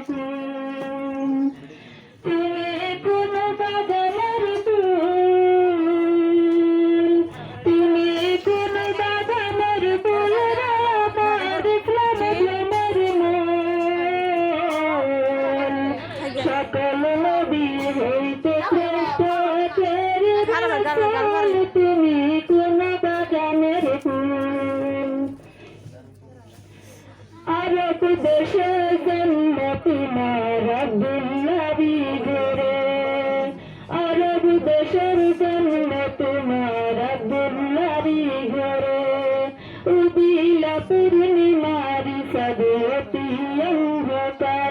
ফুল তুমি কোন বাগানের ফুল তুমি কোন বাগানের ফুল আমার প্রেমের মূল সকল নবী হইতে শ্রেষ্ঠ তুমি কোন বাগানের ফুল আরব দেশে জন্ম তোমার আব্দুল্লাহী ঘরে আরব দেশের জন্ম তোমার আব্দুল্লাহী ঘরে উদিলা পূর্ণিমারি সদতি অন্ধকার